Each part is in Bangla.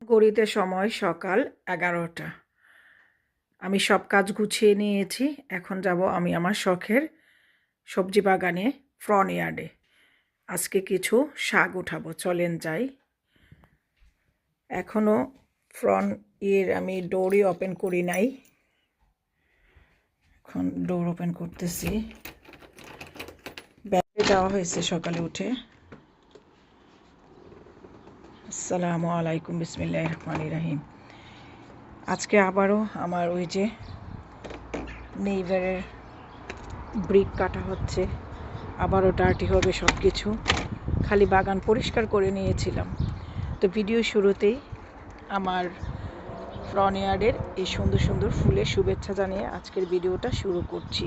ঘড়িতে সময় সকাল 11টা। আমি সব কাজ গুছিয়ে নিয়েছি। এখন যাব আমি আমার শখের সবজি বাগানে, ফ্রন্ট ইয়ার্ডে। আজকে কিছু শাক উঠাবো, চলেন যাই। এখনও ফ্রন্ট আমি ডোরই ওপেন করি নাই। এখন ডোর ওপেন করতেছি। ব্যাগে যাওয়া হয়েছে সকালে উঠে। আসসালামু আলাইকুম, বিসমিল্লাহির রহমানির রহিম। আজকে আবারও আমার ওই যে নেইভারের ব্রিক কাটা হচ্ছে, আবারও ডার্টি হবে সব কিছু। খালি বাগান পরিষ্কার করে নিয়েছিলাম। তো ভিডিও শুরুতেই আমার ফ্রন্ট ইয়ার্ডের এই সুন্দর সুন্দর ফুলের শুভেচ্ছা জানিয়ে আজকের ভিডিওটা শুরু করছি।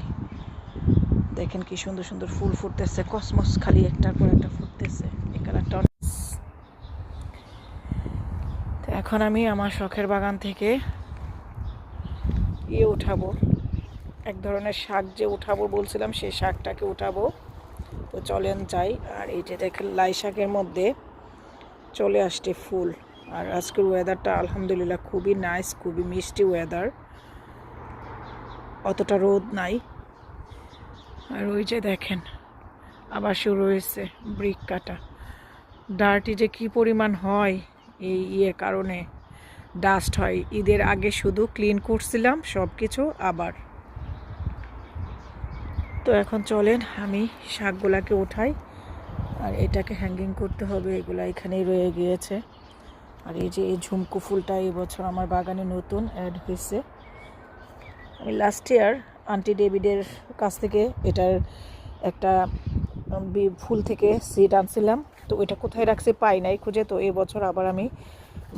দেখেন কি সুন্দর সুন্দর ফুল ফুটতেছে, কসমস খালি একটার পর একটা ফুটতেছে। এই কালারটা তো এখন আমি আমার শখের বাগান থেকে উঠাবো, এক ধরনের শাক যে উঠাবো বলছিলাম, সেই শাকটাকে উঠাবো। তো চলেন যাই। আর এই যে দেখেন লাই শাকের মধ্যে চলে আসছে ফুল। আর আজকের ওয়েদারটা আলহামদুলিল্লাহ খুবই নাইস, খুবই মিষ্টি ওয়েদার, অতটা রোদ নাই। আর ওই যে দেখেন আবার শুরু হয়েছে ব্রিক কাটা। ডার্টি যে কি পরিমাণ হয় এই কারণে, ডাস্ট হয়। ঈদের আগে শুধু ক্লিন করছিলাম সব কিছু আবার। তো এখন চলেন আমি শাকগুলাকে উঠাই। আর এটাকে হ্যাঙ্গিং করতে হবে, এগুলা এখানেই রয়ে গিয়েছে। আর এই যে এই ঝুমকো ফুলটা এই বছর আমার বাগানে নতুন অ্যাড হয়েছে। আমি লাস্ট ইয়ার আন্টি ডেভিডের কাছ থেকে এটার একটা ফুল থেকে সিড আনছিলাম। তো ওইটা কোথায় রাখছি পাই নাই খুঁজে। তো এই বছর আবার আমি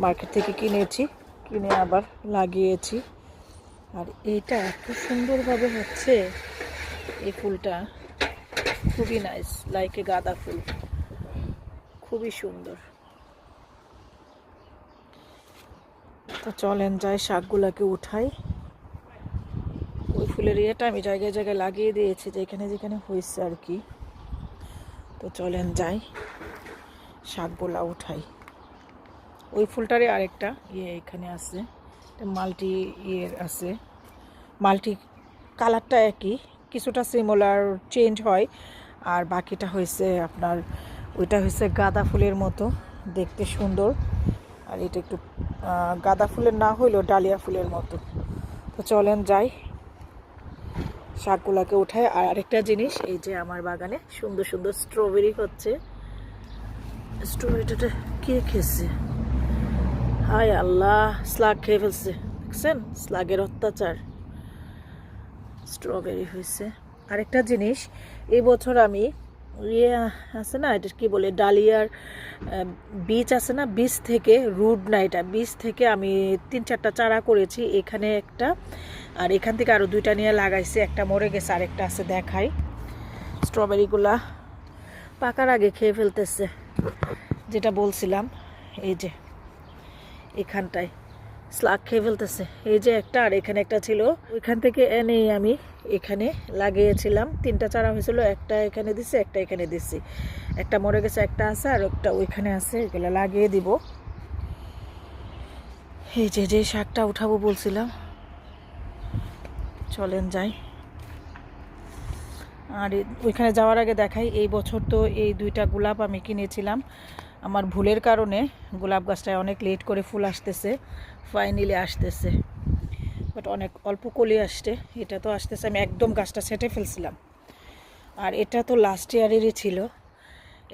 মার্কেট থেকে কিনে আবার লাগিয়েছি। আর এইটা এত সুন্দরভাবে হচ্ছে, এই ফুলটা খুবই নাইস, লাইক এ গাঁদা ফুল, খুবই সুন্দর। তো চলেন যাই শাকগুলাকে উঠাই। ওই ফুলের ইয়েটা আমি জায়গায় জায়গায় লাগিয়ে দিয়েছি, যেখানে যেখানে হয়েছে আর কি। তো চলেন যাই শাকগুলা উঠাই। ওই ফুলটারে আরেকটা এখানে আছে, মাল্টি আছে, মাল্টি কালারটা একই, কিছুটা সিমিলার চেঞ্জ হয়। আর বাকিটা হয়েছে আপনার, ওইটা হয়েছে গাঁদা ফুলের মতো দেখতে সুন্দর। আর এটা একটু গাঁদা ফুলের না হইলেও ডালিয়া ফুলের মতো। তো চলেন যাই শাকগুলাকে উঠায়। আর আরেকটা জিনিস, এই যে আমার বাগানে সুন্দর সুন্দর স্ট্রবেরি হচ্ছে। স্ট্রবেরিটা কে খেয়েছে? হায় আল্লাহ, স্লাগ খেয়ে ফেলছে। দেখছেন স্লাগের অত্যাচার। স্ট্রবেরি হয়েছে। আরেকটা জিনিস, এই বছর আমি আছে না, এটা কি বলে, ডালিয়ার বীজ আছে না, বীজ থেকে রুট না, এটা বীজ থেকে আমি 3-4টা চারা করেছি। এখানে একটা, আর এখান থেকে আরও 2টা নিয়ে লাগাইছি। একটা মরে গেছে, আরেকটা আছে, দেখাই। স্ট্রবেরিগুলা পাকার আগে খেয়ে ফেলতেছে, যেটা বলছিলাম। এই যে এখানটায় স্লাগ খেয়ে ফেলতেছে। এই যে একটা, আর এখানে একটা ছিল, ওইখান থেকে এনে আমি এখানে লাগিয়েছিলাম। 3টা চারা হয়েছিল, একটা এখানে দিছি, একটা এখানে দিছি। একটা মরে গেছে, একটা আছে, আর একটা ওইখানে আছে। এগুলো লাগিয়ে দিব। এই যে শাকটা উঠাবো বলছিলাম, চলেন যাই। আর ওইখানে যাওয়ার আগে দেখাই, এই বছর তো এই 2টা গোলাপ আমি কিনেছিলাম। আমার ভুলের কারণে গোলাপ গাছটায় অনেক লেট করে ফুল আসতেছে, ফাইনালি আসতেছে, বাট অনেক অল্প কলি আসছে। এটা তো আসতেছে, আমি একদম গাছটা সেটে ফেলছিলাম। আর এটা তো লাস্ট ইয়ারেরই ছিল।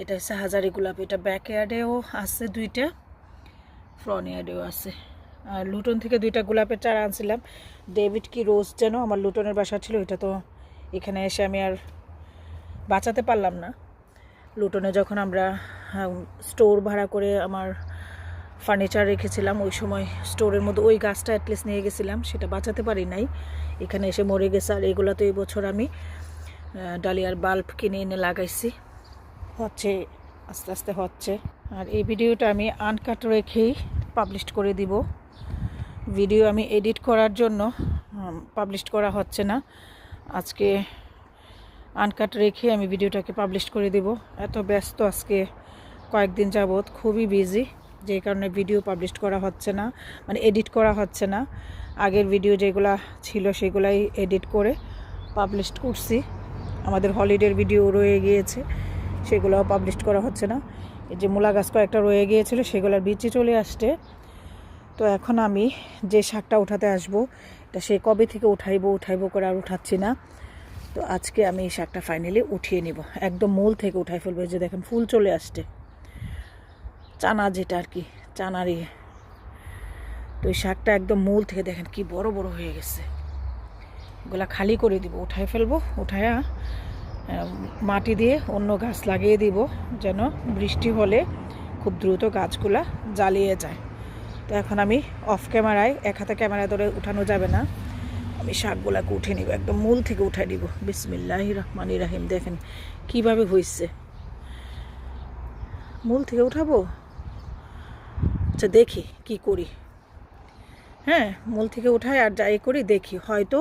এটা হচ্ছে হাজারি গোলাপ। এটা ব্যাক ইয়ার্ডেও আছে 2টা, ফ্রন্ট ইয়ার্ডেও আছে। আর লুটন থেকে 2টা গোলাপের চারা আনছিলাম। ডেভিড কি রোজ যেন আমার লুটনের বাসা ছিল, এটা তো এখানে এসে আমি আর বাঁচাতে পারলাম না। লুটনে যখন আমরা স্টোর ভাড়া করে আমার ফার্নিচার রেখেছিলাম, ওই সময় স্টোরের মধ্যে ওই গাছটা অ্যাটলিস্ট নিয়ে গেছিলাম, সেটা বাঁচাতে পারি নাই, এখানে এসে মরে গেছে। আর এগুলো তো এই বছর আমি ডালিয়ার বাল্ব কিনে এনে লাগাইছি, হচ্ছে আস্তে আস্তে হচ্ছে। আর এই ভিডিওটা আমি আনকাট রেখেই পাবলিশ করে দিব। ভিডিও আমি এডিট করার জন্য পাবলিশ করা হচ্ছে না, আজকে আনকাট রেখে আমি ভিডিওটাকে পাবলিশ করে দিব। এত ব্যস্ত আজকে কয়েকদিন যাবৎ, খুবই বিজি। যেই কারণে ভিডিও পাবলিশ করা হচ্ছে না, মানে এডিট করা হচ্ছে না। আগের ভিডিও যেগুলা ছিল সেগুলাই এডিট করে পাবলিশ করছি। আমাদের হলিডের ভিডিও রয়ে গিয়েছে, সেগুলোও পাবলিশ করা হচ্ছে না। এই যে মূলা গাছ কয়েকটা রয়ে গিয়েছিল, সেগুলোর বীজে চলে আসছে। তো এখন আমি যে শাকটা উঠাতে আসবো, এটা সে কবে থেকে উঠাইবো করে আর উঠাচ্ছি না। তো আজকে আমি এই শাকটা ফাইনালি উঠিয়ে নিব, একদম মূল থেকে উঠাই ফেলবো। যে দেখেন ফুল চলে আসছে, চানা যেটা আর কি, চানারই। তো এই শাকটা একদম মূল থেকে দেখেন কি বড় বড় হয়ে গেছে। এগুলা খালি করে দিব, উঠাই ফেলবো। উঠায়া মাটি দিয়ে অন্য গাছ লাগিয়ে দিব, যেন বৃষ্টি হলে খুব দ্রুত গাছগুলা জ্বালিয়ে যায়। তো এখন আমি অফ ক্যামেরায়, এক হাতে ক্যামেরা ধরে উঠানো যাবে না, আমি শাকগুলাকে উঠে নিব, একদম মূল থেকে উঠাই দিব। বিসমিল্লাহির রহমানির রহিম। দেখেন কিভাবে হয়েছে, মূল থেকে উঠাবো। আচ্ছা দেখি কি করি। হ্যাঁ, মূল থেকে উঠাই আর যাই করি দেখি। হয়তো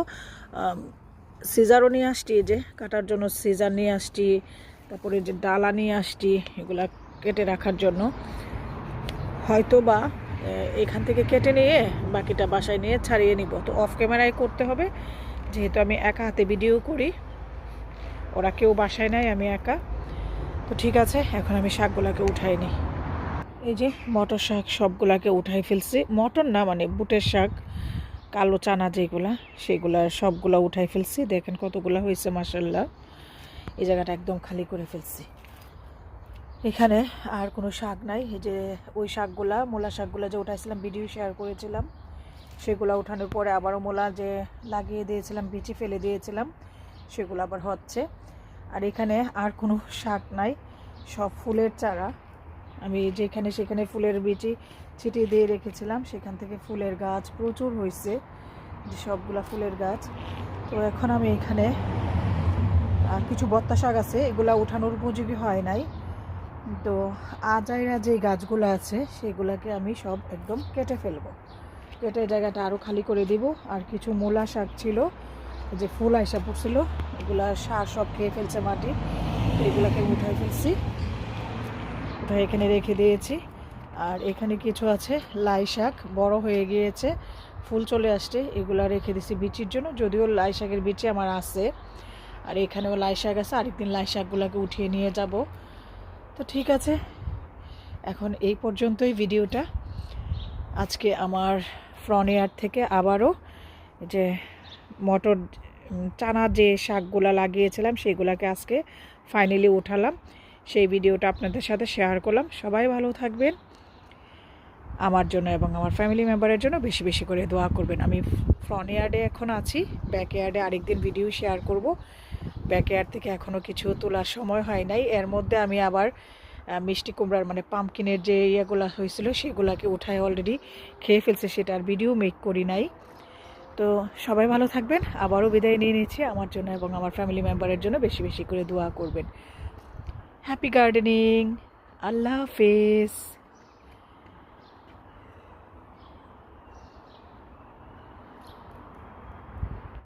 সিজারও নিয়ে আসছি, যে কাটার জন্য সিজার নিয়ে আসছি, তারপরে যে ডালা নিয়ে আসছি এগুলা কেটে রাখার জন্য। হয়তো বা এখান থেকে কেটে নিয়ে বাকিটা বাসায় নিয়ে ছাড়িয়ে নিব। তো অফ ক্যামেরায় করতে হবে, যেহেতু আমি একা হাতে ভিডিও করি, ওরা কেউ বাসায় নাই, আমি একা। তো ঠিক আছে, এখন আমি শাকগুলাকে উঠাই নিই। এই যে মটর শাক সবগুলাকে উঠাই ফেলছি, মটর না মানে বুটের শাক, কালো চানা যেগুলা, সেগুলা সবগুলা উঠাই ফেলছি। দেখেন কতগুলা হয়েছে মাশাআল্লাহ। এই জায়গাটা একদম খালি করে ফেলছি, এখানে আর কোনো শাক নাই। এই যে ওই শাকগুলা, মূলা শাকগুলা যে উঠাইছিলাম, ভিডিও শেয়ার করেছিলাম, সেগুলো উঠানোর পরে আবারও মূলা যে লাগিয়ে দিয়েছিলাম, বিচি ফেলে দিয়েছিলাম, সেগুলো আবার হচ্ছে। আর এখানে আর কোনো শাক নাই, সব ফুলের চারা। আমি যেখানে সেখানে ফুলের বিচি ছিটিয়ে দিয়ে রেখেছিলাম, সেখান থেকে ফুলের গাছ প্রচুর হয়েছে, যে সবগুলা ফুলের গাছ। তো এখন আমি এখানে আর কিছু বত্তা শাক আছে, এগুলা উঠানোর উপযোগী হয় নাই। তো আজাইরা যে গাছগুলো আছে সেগুলোকে আমি সব একদম কেটে ফেলবো, কেটে জায়গাটা আরও খালি করে দিব। আর কিছু মূলা শাক ছিল, যে ফুল আইসা পড়ছিল, এগুলা সার সব খেয়ে ফেলছে মাটি, তো এগুলাকে উঠাই ফেলছি, উঠাই এখানে রেখে দিয়েছি। আর এখানে কিছু আছে লাই শাক, বড় হয়ে গিয়েছে, ফুল চলে আসছে, এগুলা রেখে দিছি বিচির জন্য। যদিও লাই শাকের বিচি আমার আছে, আর এখানেও লাই শাক আছে, আরেকদিন লাই শাকগুলোকে উঠিয়ে নিয়ে যাব। তো ঠিক আছে, এখন এই পর্যন্তই ভিডিওটা। আজকে আমার ফ্রন্ট ইয়ার্ড থেকে আবারও যে মটর চানা যে শাকগুলা লাগিয়েছিলাম, সেগুলাকে আজকে ফাইনালি উঠালাম, সেই ভিডিওটা আপনাদের সাথে শেয়ার করলাম। সবাই ভালো থাকবেন, আমার জন্য এবং আমার ফ্যামিলি মেম্বারের জন্য বেশি বেশি করে দোয়া করবেন। আমি ফ্রন্ট ইয়ার্ডে এখন আছি, ব্যাক ইয়ার্ডে আরেকদিন ভিডিও শেয়ার করব। ব্যাক ইয়ার্ড থেকে এখনও কিছু তোলার সময় হয় নাই। এর মধ্যে আমি আবার মিষ্টি কুমড়ার মানে পাম্পকিনের যে ইয়েগুলো হয়েছিল, সেগুলোকে উঠায় অলরেডি খেয়ে ফেলছে, সেটার ভিডিও মেক করি নাই। তো সবাই ভালো থাকবেন, আবারও বিদায় নিয়ে নিচ্ছি। আমার জন্য এবং আমার ফ্যামিলি মেম্বারের জন্য বেশি বেশি করে দোয়া করবেন। হ্যাপি গার্ডেনিং, আল্লাহ হাফেজ।